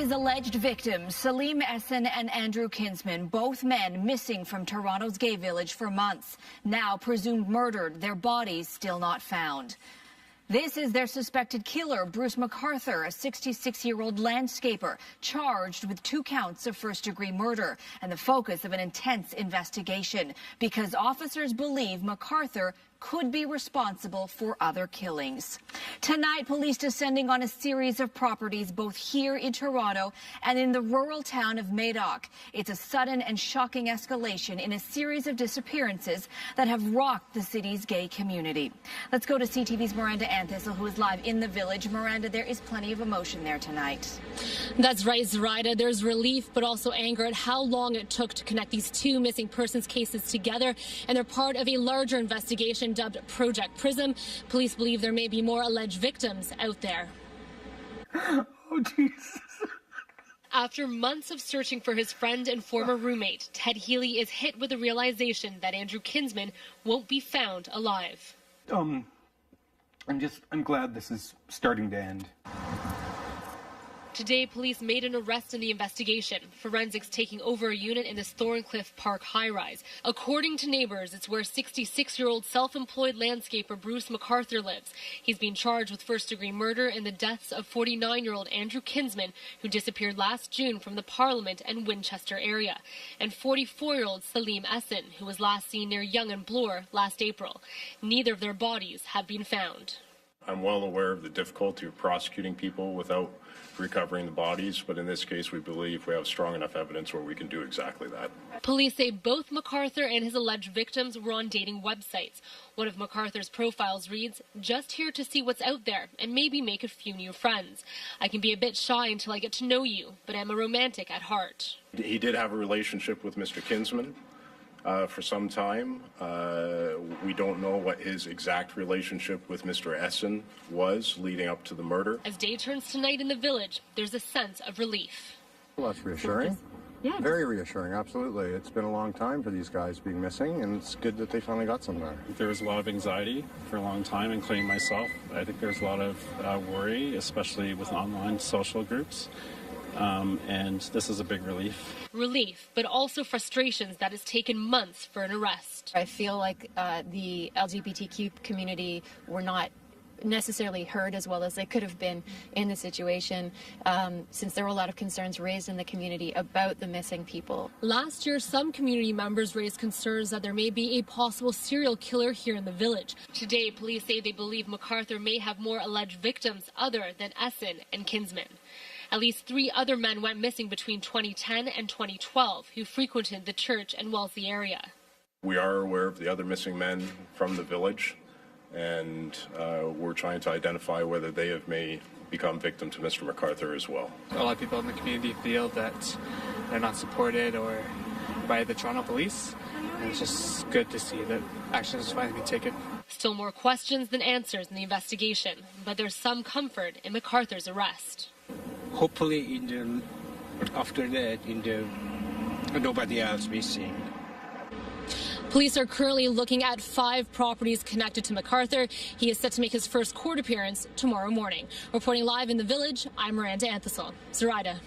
his alleged victims, Selim Esen and Andrew Kinsman, both men missing from Toronto's gay village for months, now presumed murdered, their bodies still not found. This is their suspected killer, Bruce McArthur, a 66-year-old landscaper, charged with 2 counts of first-degree murder and the focus of an intense investigation because officers believe McArthur could be responsible for other killings. Tonight, police descending on a series of properties both here in Toronto and in the rural town of Madoc. It's a sudden and shocking escalation in a series of disappearances that have rocked the city's gay community. Let's go to CTV's Miranda Anthistle, who is live in the village. Miranda, there is plenty of emotion there tonight. That's right, Zoraida. There's relief, but also anger at how long it took to connect these 2 missing persons cases together, and they're part of a larger investigation dubbed Project Prism. Police believe there may be more alleged victims out there. Oh, Jesus. After months of searching for his friend and former roommate, Ted Healy is hit with the realization that Andrew Kinsman won't be found alive. I'm glad this is starting to end. Today, police made an arrest in the investigation, forensics taking over a unit in this Thorncliffe Park high-rise. According to neighbors, it's where 66-year-old self-employed landscaper Bruce McArthur lives. He's been charged with first-degree murder in the deaths of 49-year-old Andrew Kinsman, who disappeared last June from the Parliament and Winchester area, and 44-year-old Selim Esen, who was last seen near Yonge and Bloor last April. Neither of their bodies have been found. I'm well aware of the difficulty of prosecuting people without recovering the bodies, but in this case, we believe we have strong enough evidence where we can do exactly that. Police say both McArthur and his alleged victims were on dating websites. One of McArthur's profiles reads, "Just here to see what's out there and maybe make a few new friends. I can be a bit shy until I get to know you, but I'm a romantic at heart." He did have a relationship with Mr. Kinsman for some time. We don't know what his exact relationship with Mr. Esen was leading up to the murder. As day turns tonight in the village, there's a sense of relief. Well, that's reassuring. Yeah. Very reassuring, absolutely. It's been a long time for these guys being missing, and it's good that they finally got somewhere. There was a lot of anxiety for a long time, including myself. I think there's a lot of worry, especially with online social groups. And this is a big relief. Relief, but also frustrations that has taken months for an arrest. I feel like the LGBTQ community were not necessarily heard as well as they could have been in the situation, since there were a lot of concerns raised in the community about the missing people. Last year, some community members raised concerns that there may be a possible serial killer here in the village. Today, police say they believe McArthur may have more alleged victims other than Esen and Kinsman. At least 3 other men went missing between 2010 and 2012 who frequented the church and Wellesley area. We are aware of the other missing men from the village, and we're trying to identify whether they may become victim to Mr. McArthur as well. A lot of people in the community feel that they're not supported or by the Toronto police, and it's just good to see that action is finally being taken. Still more questions than answers in the investigation, but there's some comfort in McArthur's arrest. Hopefully, after that, nobody else missing. Police are currently looking at 5 properties connected to McArthur. He is set to make his first court appearance tomorrow morning. Reporting live in the village, I'm Miranda Anthistle. Zoraida.